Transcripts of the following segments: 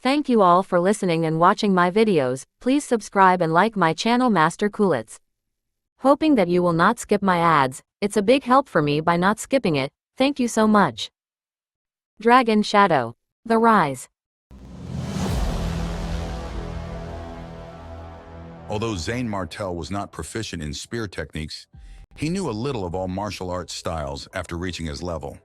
Thank you all for listening and watching my videos. Please subscribe and like my channel Master Coolitz. Hoping that you will not skip my ads, it's a big help for me by not skipping it. Thank you so much. Dragon Shadow. The Rise. Although Zane Martel was not proficient in spear techniques, he knew a little of all martial arts styles after reaching his level.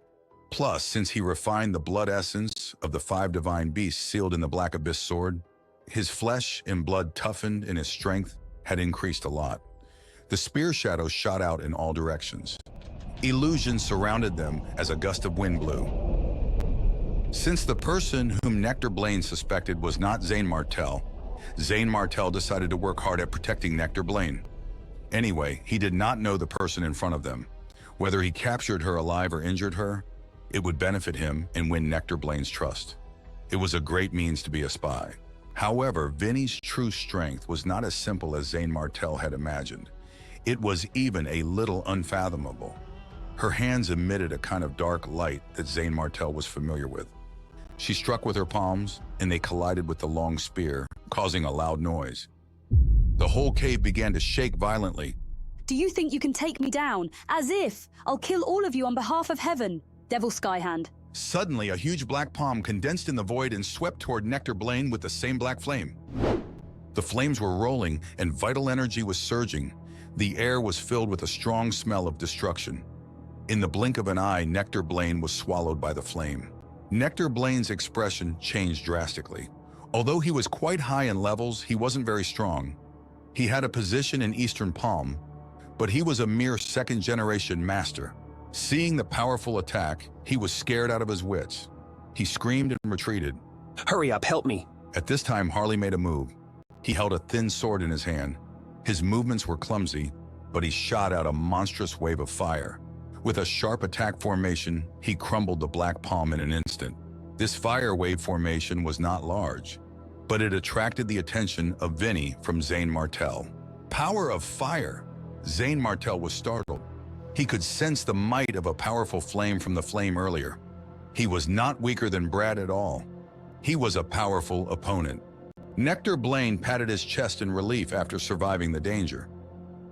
Plus, since he refined the blood essence of the 5 divine beasts sealed in the Black Abyss sword, his flesh and blood toughened and his strength had increased a lot. The spear shadows shot out in all directions. Illusions surrounded them as a gust of wind blew. Since the person whom Nectar Blaine suspected was not Zane Martel decided to work hard at protecting Nectar Blaine. Anyway, he did not know the person in front of them. Whether he captured her alive or injured her, it would benefit him and win Nectar Blaine's trust. It was a great means to be a spy. However, Vinny's true strength was not as simple as Zane Martel had imagined. It was even a little unfathomable. Her hands emitted a kind of dark light that Zane Martel was familiar with. She struck with her palms, and they collided with the long spear, causing a loud noise. The whole cave began to shake violently. Do you think you can take me down? As if! I'll kill all of you on behalf of heaven. Devil Skyhand. Suddenly, a huge black palm condensed in the void and swept toward Nectar Blaine with the same black flame. The flames were rolling, and vital energy was surging. The air was filled with a strong smell of destruction. In the blink of an eye, Nectar Blaine was swallowed by the flame. Nectar Blaine's expression changed drastically. Although he was quite high in levels, he wasn't very strong. He had a position in Eastern Palm, but he was a mere second-generation master. Seeing the powerful attack, he was scared out of his wits. He screamed and retreated. Hurry up, help me. At this time, Harley made a move. He held a thin sword in his hand. His movements were clumsy, but he shot out a monstrous wave of fire. With a sharp attack formation, he crumbled the black palm in an instant. This fire wave formation was not large, but it attracted the attention of Vinny from Zane Martel. Power of fire! Zane Martel was startled. He could sense the might of a powerful flame from the flame earlier. He was not weaker than Brad at all. He was a powerful opponent. Nectar Blaine patted his chest in relief after surviving the danger.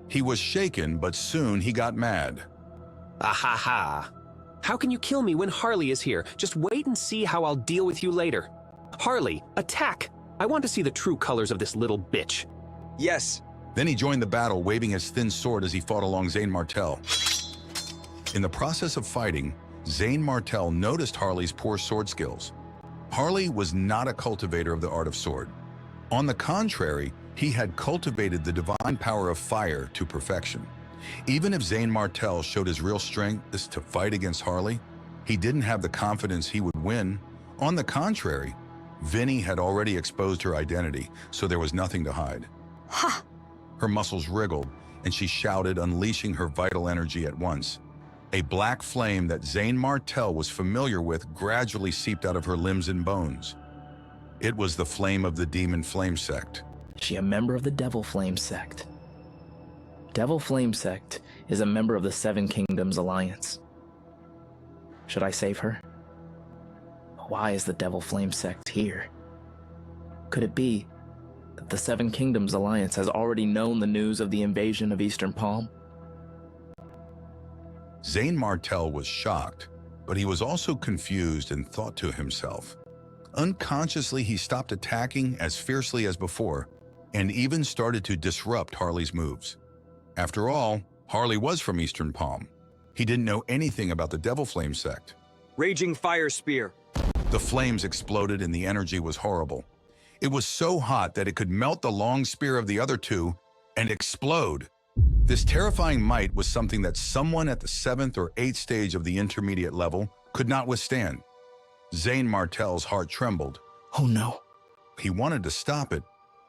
He was shaken, but soon he got mad. Ahaha. How can you kill me when Harley is here? Just wait and see how I'll deal with you later. Harley, attack! I want to see the true colors of this little bitch. Yes. Then he joined the battle, waving his thin sword as he fought along Zane Martel. In the process of fighting, Zane Martel noticed Harley's poor sword skills. Harley was not a cultivator of the art of sword. On the contrary, he had cultivated the divine power of fire to perfection. Even if Zane Martel showed his real strength to fight against Harley, he didn't have the confidence he would win. On the contrary, Vinny had already exposed her identity, so there was nothing to hide. Ha! Her muscles wriggled, and she shouted, unleashing her vital energy at once. A black flame that Zane Martel was familiar with gradually seeped out of her limbs and bones. It was the flame of the Demon Flame Sect. She a member of the Devil Flame Sect. Devil Flame Sect is a member of the Seven Kingdoms Alliance. Should I save her? Why is the Devil Flame Sect here? Could it be that the Seven Kingdoms Alliance has already known the news of the invasion of Eastern Palm? Zane Martel was shocked, but he was also confused and thought to himself. Unconsciously, he stopped attacking as fiercely as before, and even started to disrupt Harley's moves. After all, Harley was from Eastern Palm. He didn't know anything about the Devil Flame Sect. Raging Fire Spear. The flames exploded and the energy was horrible. It was so hot that it could melt the long spear of the other two and explode. This terrifying might was something that someone at the 7th or 8th stage of the intermediate level could not withstand. Zane Martel's heart trembled. Oh no. He wanted to stop it,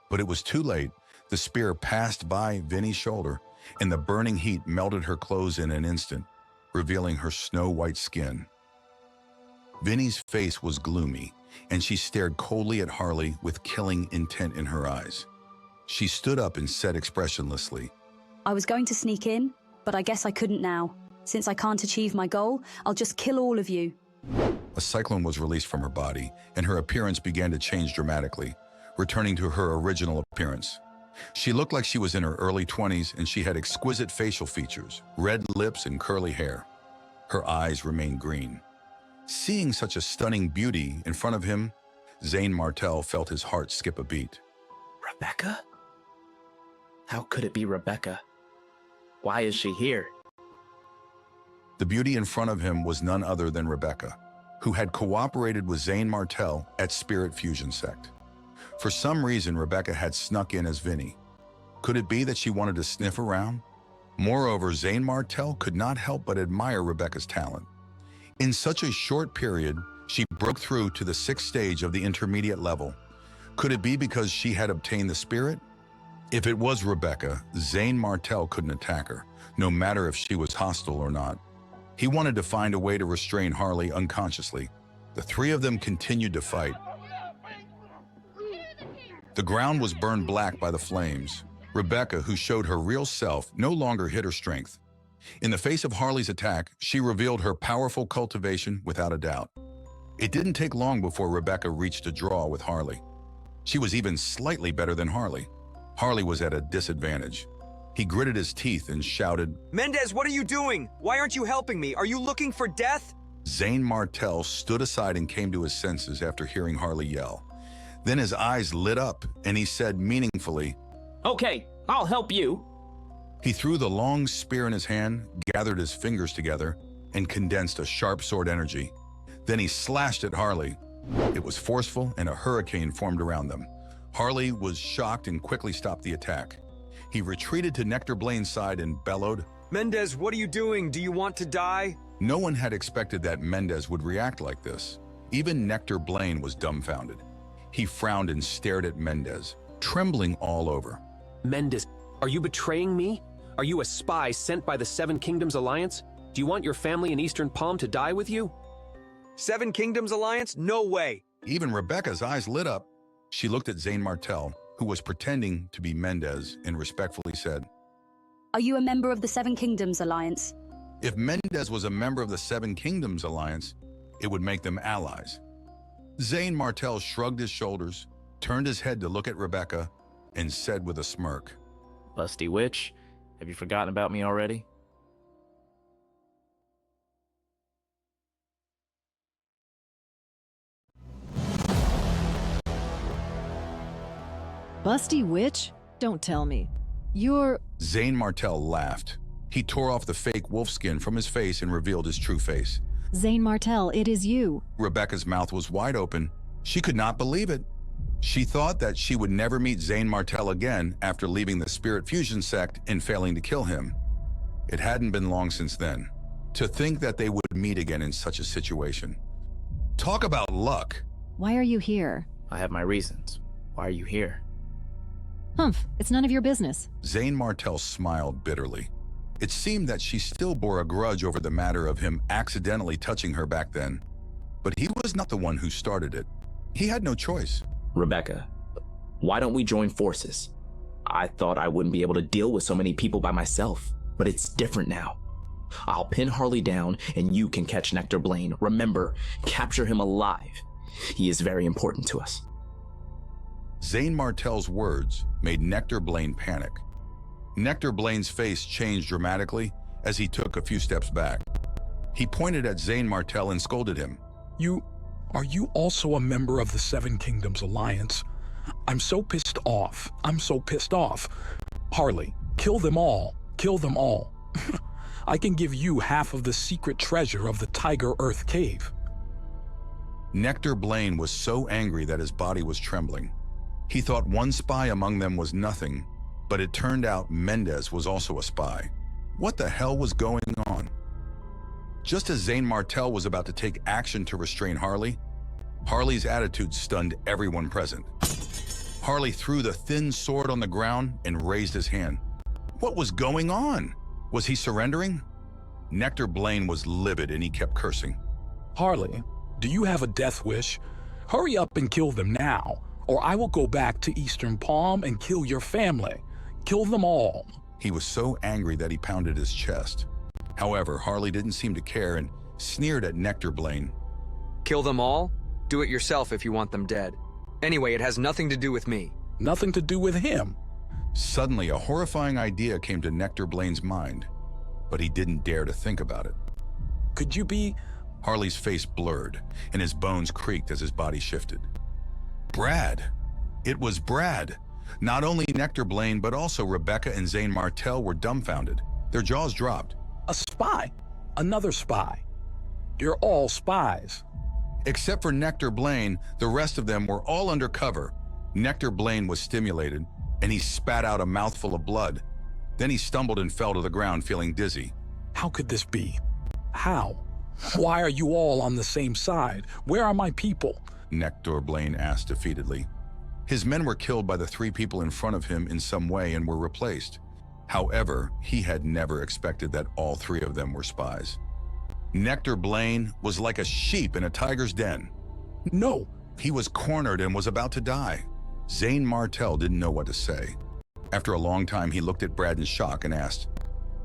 but it was too late. The spear passed by Vinny's shoulder, and the burning heat melted her clothes in an instant, revealing her snow-white skin. Vinny's face was gloomy, and she stared coldly at Harley with killing intent in her eyes. She stood up and said expressionlessly, I was going to sneak in, but I guess I couldn't now. Since I can't achieve my goal, I'll just kill all of you. A cyclone was released from her body, and her appearance began to change dramatically, returning to her original appearance. She looked like she was in her early 20s, and she had exquisite facial features, red lips and curly hair. Her eyes remained green. Seeing such a stunning beauty in front of him, Zane Martell felt his heart skip a beat. Rebecca? How could it be Rebecca? Why is she here? The beauty in front of him was none other than Rebecca, who had cooperated with Zane Martell at Spirit Fusion Sect. For some reason, Rebecca had snuck in as Vinny. Could it be that she wanted to sniff around? Moreover, Zane Martell could not help but admire Rebecca's talent. In such a short period, she broke through to the 6th stage of the intermediate level. Could it be because she had obtained the spirit? If it was Rebecca, Zane Martell couldn't attack her, no matter if she was hostile or not. He wanted to find a way to restrain Harley unconsciously. The three of them continued to fight. The ground was burned black by the flames. Rebecca, who showed her real self, no longer hid her strength. In the face of Harley's attack, she revealed her powerful cultivation without a doubt. It didn't take long before Rebecca reached a draw with Harley. She was even slightly better than Harley. Harley was at a disadvantage. He gritted his teeth and shouted, Mendez, what are you doing? Why aren't you helping me? Are you looking for death? Zane Martell stood aside and came to his senses after hearing Harley yell. Then his eyes lit up and he said meaningfully, Okay, I'll help you. He threw the long spear in his hand, gathered his fingers together, and condensed a sharp sword energy. Then he slashed at Harley. It was forceful and a hurricane formed around them. Harley was shocked and quickly stopped the attack. He retreated to Nectar Blaine's side and bellowed, Mendez, what are you doing? Do you want to die? No one had expected that Mendez would react like this. Even Nectar Blaine was dumbfounded. He frowned and stared at Mendez, trembling all over. Mendez, are you betraying me? Are you a spy sent by the Seven Kingdoms Alliance? Do you want your family in Eastern Palm to die with you? Seven Kingdoms Alliance? No way. Even Rebecca's eyes lit up. She looked at Zane Martell, who was pretending to be Mendez, and respectfully said, Are you a member of the Seven Kingdoms Alliance? If Mendez was a member of the Seven Kingdoms Alliance, it would make them allies. Zane Martell shrugged his shoulders, turned his head to look at Rebecca, and said with a smirk, Busty Witch, have you forgotten about me already? Busty Witch? Don't tell me. You're... Zane Martell laughed. He tore off the fake wolf skin from his face and revealed his true face. Zane Martell, it is you. Rebecca's mouth was wide open. She could not believe it. She thought that she would never meet Zane Martell again after leaving the Spirit Fusion Sect and failing to kill him. It hadn't been long since then. To think that they would meet again in such a situation. Talk about luck. Why are you here? I have my reasons. Why are you here? Humph, it's none of your business. Zane Martell smiled bitterly. It seemed that she still bore a grudge over the matter of him accidentally touching her back then. But he was not the one who started it. He had no choice. Rebecca, why don't we join forces? I thought I wouldn't be able to deal with so many people by myself, but it's different now. I'll pin Harley down and you can catch Nectar Blaine. Remember, capture him alive. He is very important to us. Zane Martell's words made Nectar Blaine panic. Nectar Blaine's face changed dramatically as he took a few steps back. He pointed at Zane Martell and scolded him. Are you also a member of the Seven Kingdoms Alliance? I'm so pissed off. Harley, kill them all. Kill them all. I can give you half of the secret treasure of the Tiger Earth Cave. Nectar Blaine was so angry that his body was trembling. He thought one spy among them was nothing, but it turned out Mendez was also a spy. What the hell was going on? Just as Zane Martell was about to take action to restrain Harley, Harley's attitude stunned everyone present. Harley threw the thin sword on the ground and raised his hand. What was going on? Was he surrendering? Nectar Blaine was livid and he kept cursing. Harley, do you have a death wish? Hurry up and kill them now, or I will go back to Eastern Palm and kill your family. Kill them all. He was so angry that he pounded his chest. However, Harley didn't seem to care and sneered at Nectar Blaine. Kill them all? Do it yourself if you want them dead. Anyway, it has nothing to do with me. Nothing to do with him. Suddenly, a horrifying idea came to Nectar Blaine's mind, but he didn't dare to think about it. Could you be... Harley's face blurred, and his bones creaked as his body shifted. Brad! It was Brad! Not only Nectar Blaine, but also Rebecca and Zane Martell were dumbfounded. Their jaws dropped. a spy? Another spy. You're all spies. Except for Nectar Blaine, the rest of them were all undercover. Nectar Blaine was stimulated, and he spat out a mouthful of blood. Then he stumbled and fell to the ground, feeling dizzy. How could this be? How? Why are you all on the same side? Where are my people? Nectar Blaine asked defeatedly. His men were killed by the three people in front of him in some way and were replaced. However, he had never expected that all three of them were spies. Nectar Blaine was like a sheep in a tiger's den. No. He was cornered and was about to die. Zane Martell didn't know what to say. After a long time, he looked at Brad in shock and asked,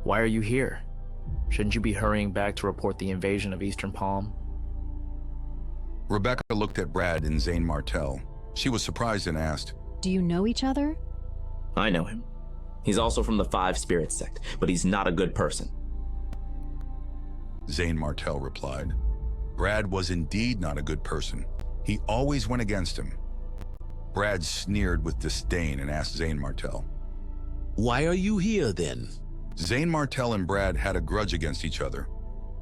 Why are you here? Shouldn't you be hurrying back to report the invasion of Eastern Palm? Rebecca looked at Brad and Zane Martell. She was surprised and asked, Do you know each other? I know him. He's also from the Five Spirits sect, but he's not a good person. Zane Martell replied. Brad was indeed not a good person. He always went against him. Brad sneered with disdain and asked Zane Martell, Why are you here then? Zane Martell and Brad had a grudge against each other.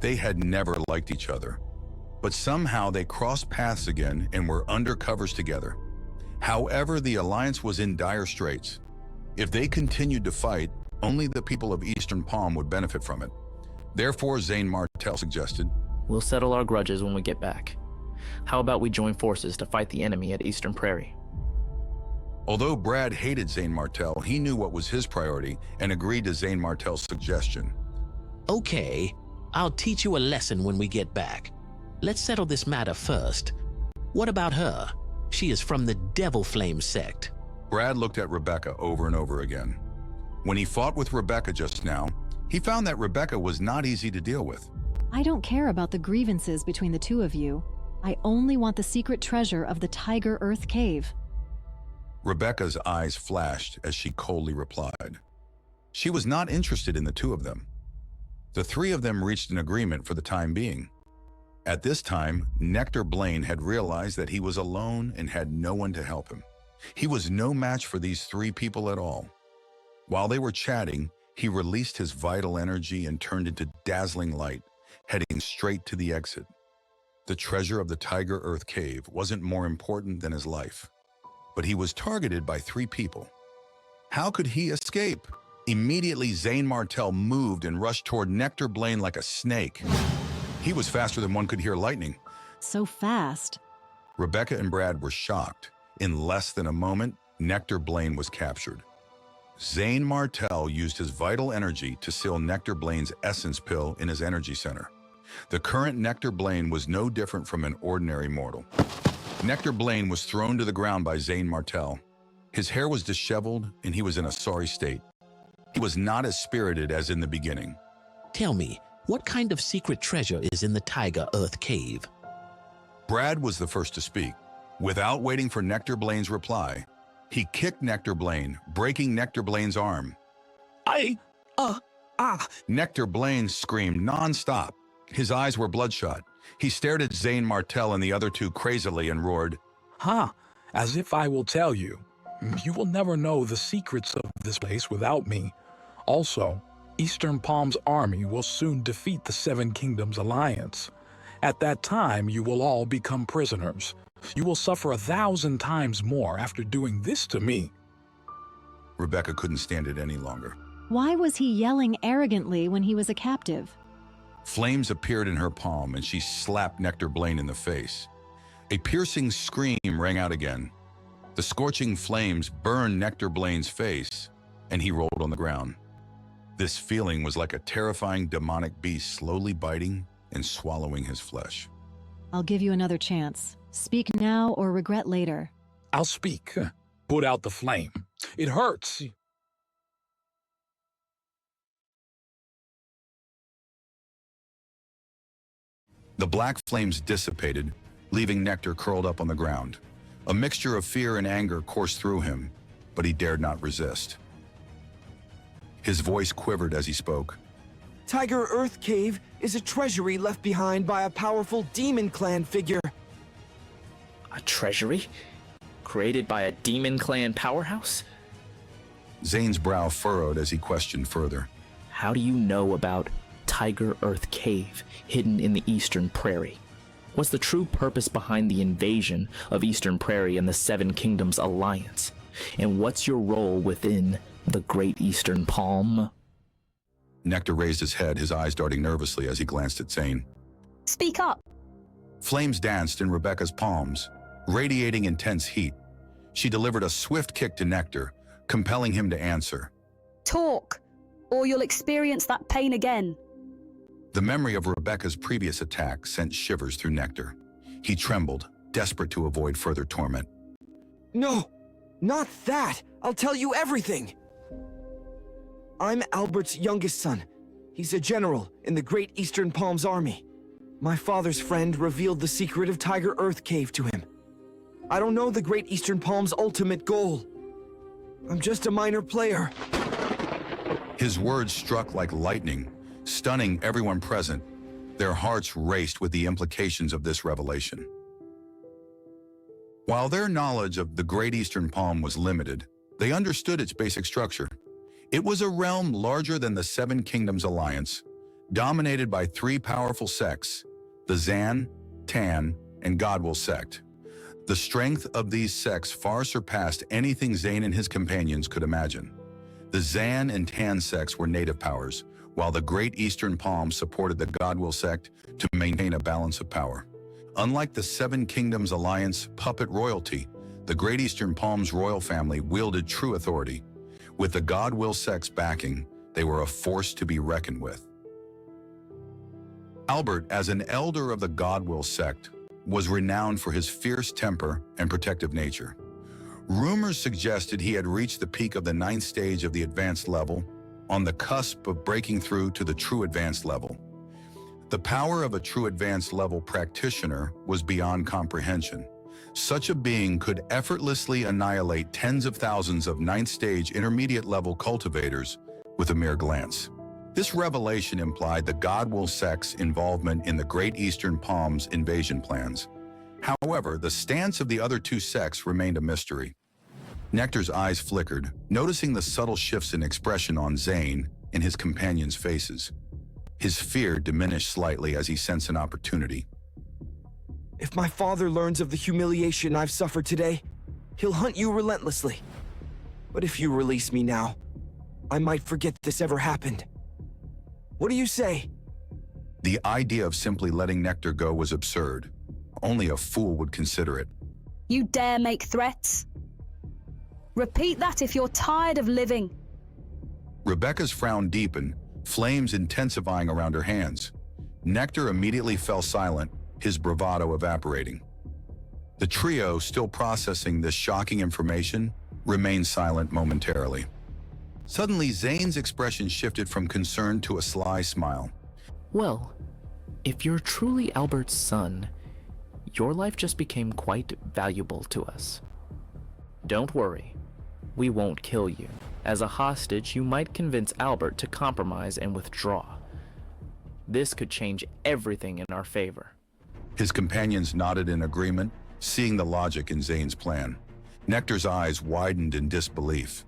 They had never liked each other. But somehow they crossed paths again and were undercovers together. However, the alliance was in dire straits. If they continued to fight, only the people of Eastern Palm would benefit from it. Therefore, Zane Martell suggested, We'll settle our grudges when we get back. How about we join forces to fight the enemy at Eastern Prairie? Although Brad hated Zane Martell, he knew what was his priority and agreed to Zane Martell's suggestion. Okay, I'll teach you a lesson when we get back. Let's settle this matter first. What about her? She is from the Devil Flame sect. Brad looked at Rebecca over and over again. When he fought with Rebecca just now, he found that Rebecca was not easy to deal with. I don't care about the grievances between the two of you. I only want the secret treasure of the Tiger Earth Cave. Rebecca's eyes flashed as she coldly replied. She was not interested in the two of them. The three of them reached an agreement for the time being. At this time, Nectar Blaine had realized that he was alone and had no one to help him. He was no match for these three people at all. While they were chatting, he released his vital energy and turned into dazzling light, heading straight to the exit. The treasure of the Tiger Earth Cave wasn't more important than his life, but he was targeted by three people. How could he escape? Immediately, Zane Martell moved and rushed toward Nectar Blaine like a snake. He was faster than one could hear lightning. So fast. Rebecca and Brad were shocked. In less than a moment, Nectar Blaine was captured. Zane Martell used his vital energy to seal Nectar Blaine's essence pill in his energy center. The current Nectar Blaine was no different from an ordinary mortal. Nectar Blaine was thrown to the ground by Zane Martell. His hair was disheveled and he was in a sorry state. He was not as spirited as in the beginning. Tell me, what kind of secret treasure is in the Tiger Earth Cave? Brad was the first to speak. Without waiting for Nectar Blaine's reply, he kicked Nectar Blaine, breaking Nectar Blaine's arm. Nectar Blaine screamed non-stop. His eyes were bloodshot. He stared at Zane Martell and the other two crazily and roared, As if I will tell you. You will never know the secrets of this place without me. Also, Eastern Palm's army will soon defeat the Seven Kingdoms Alliance. At that time, you will all become prisoners. You will suffer 1,000 times more after doing this to me. Rebecca couldn't stand it any longer. Why was he yelling arrogantly when he was a captive? Flames appeared in her palm and she slapped Nectar Blaine in the face. A piercing scream rang out again. The scorching flames burned Nectar Blaine's face and he rolled on the ground. This feeling was like a terrifying demonic beast slowly biting and swallowing his flesh. I'll give you another chance. Speak now or regret later. I'll speak. Put out the flame. It hurts. The black flames dissipated leaving Nectar curled up on the ground. A mixture of fear and anger coursed through him, but he dared not resist. His voice quivered as he spoke. Tiger Earth Cave is a treasury left behind by a powerful Demon Clan figure. A treasury? Created by a Demon Clan powerhouse? Zane's brow furrowed as he questioned further. How do you know about Tiger Earth Cave, hidden in the Eastern Prairie? What's the true purpose behind the invasion of Eastern Prairie and the Seven Kingdoms Alliance? And what's your role within the Great Eastern Palm? Nectar raised his head, his eyes darting nervously as he glanced at Zane. Speak up. Flames danced in Rebecca's palms, radiating intense heat. She delivered a swift kick to Nectar, compelling him to answer. Talk, or you'll experience that pain again. The memory of Rebecca's previous attack sent shivers through Nectar. He trembled, desperate to avoid further torment. No, not that! I'll tell you everything! I'm Albert's youngest son. He's a general in the Great Eastern Palms army. My father's friend revealed the secret of Tiger Earth Cave to him. I don't know the Great Eastern Palms' ultimate goal. I'm just a minor player. His words struck like lightning, stunning everyone present. Their hearts raced with the implications of this revelation. While their knowledge of the Great Eastern Palm was limited, they understood its basic structure. It was a realm larger than the Seven Kingdoms Alliance, dominated by three powerful sects, the Zan, Tan, and Godwill sect. The strength of these sects far surpassed anything Zane and his companions could imagine. The Zan and Tan sects were native powers, while the Great Eastern Palm supported the Godwill sect to maintain a balance of power. Unlike the Seven Kingdoms Alliance puppet royalty, the Great Eastern Palm's royal family wielded true authority. With the Godwill sect's backing, they were a force to be reckoned with. Albert, as an elder of the Godwill sect, was renowned for his fierce temper and protective nature. Rumors suggested he had reached the peak of the 9th stage of the advanced level, on the cusp of breaking through to the true advanced level. The power of a true advanced level practitioner was beyond comprehension. Such a being could effortlessly annihilate tens of thousands of 9th stage intermediate level cultivators with a mere glance. This revelation implied the Godwill sect's involvement in the Great Eastern Palm's invasion plans. However, the stance of the other two sects remained a mystery. Nectar's eyes flickered, noticing the subtle shifts in expression on Zane and his companions' faces. His fear diminished slightly as he sensed an opportunity. If my father learns of the humiliation I've suffered today, he'll hunt you relentlessly. But if you release me now, I might forget this ever happened. What do you say? The idea of simply letting Nectar go was absurd. Only a fool would consider it. You dare make threats? Repeat that if you're tired of living. Rebecca's frown deepened, flames intensifying around her hands. Nectar immediately fell silent, his bravado evaporating. The trio, still processing this shocking information, remained silent momentarily. Suddenly, Zane's expression shifted from concern to a sly smile. Well, if you're truly Albert's son, your life just became quite valuable to us. Don't worry, we won't kill you. As a hostage, you might convince Albert to compromise and withdraw. This could change everything in our favor. His companions nodded in agreement, seeing the logic in Zane's plan. Nectar's eyes widened in disbelief.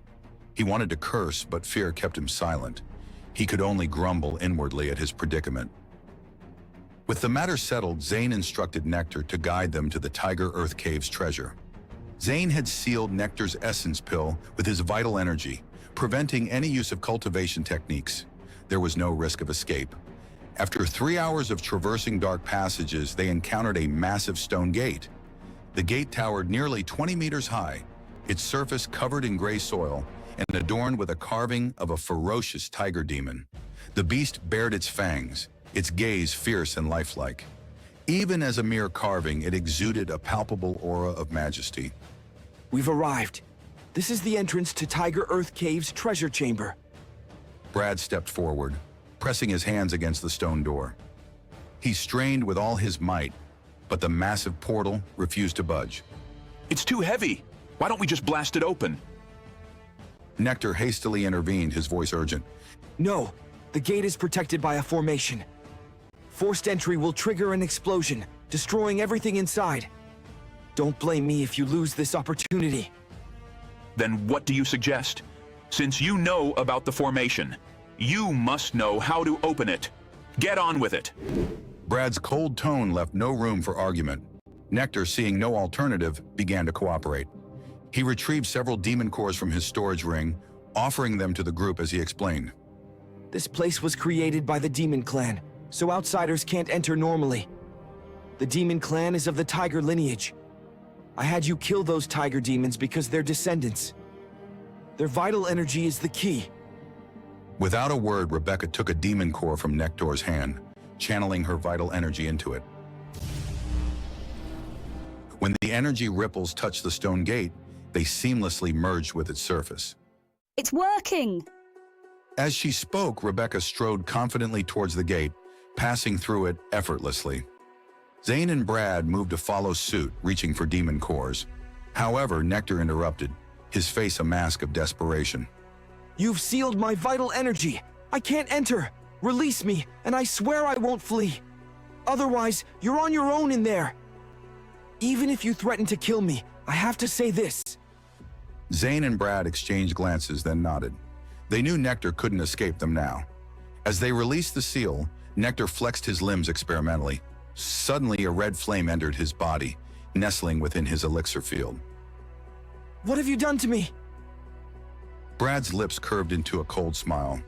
He wanted to curse, but fear kept him silent. He could only grumble inwardly at his predicament. With the matter settled, Zane instructed Nectar to guide them to the Tiger Earth Cave's treasure. Zane had sealed Nectar's essence pill with his vital energy, preventing any use of cultivation techniques. There was no risk of escape. After 3 hours of traversing dark passages, they encountered a massive stone gate. The gate towered nearly 20 meters high, its surface covered in gray soil and adorned with a carving of a ferocious tiger demon. The beast bared its fangs, its gaze fierce and lifelike. Even as a mere carving, it exuded a palpable aura of majesty. We've arrived. This is the entrance to Tiger Earth Cave's treasure chamber. Brad stepped forward, pressing his hands against the stone door. He strained with all his might, but the massive portal refused to budge. It's too heavy. Why don't we just blast it open? Nectar hastily intervened, his voice urgent. No, the gate is protected by a formation. Forced entry will trigger an explosion, destroying everything inside. Don't blame me if you lose this opportunity. Then what do you suggest? Since you know about the formation, you must know how to open it. Get on with it. Brad's cold tone left no room for argument. Nectar, seeing no alternative, began to cooperate. He retrieved several demon cores from his storage ring, offering them to the group as he explained. This place was created by the Demon Clan, so outsiders can't enter normally. The Demon Clan is of the Tiger lineage. I had you kill those Tiger demons because they're descendants. Their vital energy is the key. Without a word, Rebecca took a demon core from Nectar's hand, channeling her vital energy into it. When the energy ripples touched the stone gate, they seamlessly merged with its surface. It's working! As she spoke, Rebecca strode confidently towards the gate, passing through it effortlessly. Zane and Brad moved to follow suit, reaching for demon cores. However, Nectar interrupted, his face a mask of desperation. You've sealed my vital energy. I can't enter. Release me, and I swear I won't flee. Otherwise, you're on your own in there. Even if you threaten to kill me, I have to say this. Zane and Brad exchanged glances, then nodded. They knew Nectar couldn't escape them now. As they released the seal, Nectar flexed his limbs experimentally. Suddenly, a red flame entered his body, nestling within his elixir field. What have you done to me? Brad's lips curved into a cold smile.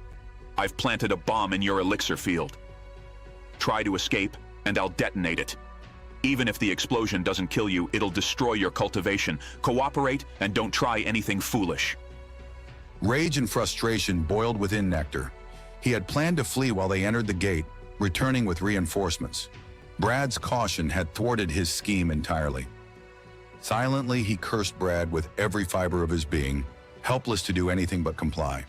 I've planted a bomb in your elixir field. Try to escape, and I'll detonate it. Even if the explosion doesn't kill you, it'll destroy your cultivation. Cooperate, and don't try anything foolish. Rage and frustration boiled within Nectar. He had planned to flee while they entered the gate, returning with reinforcements. Brad's caution had thwarted his scheme entirely. Silently, he cursed Brad with every fiber of his being, helpless to do anything but comply.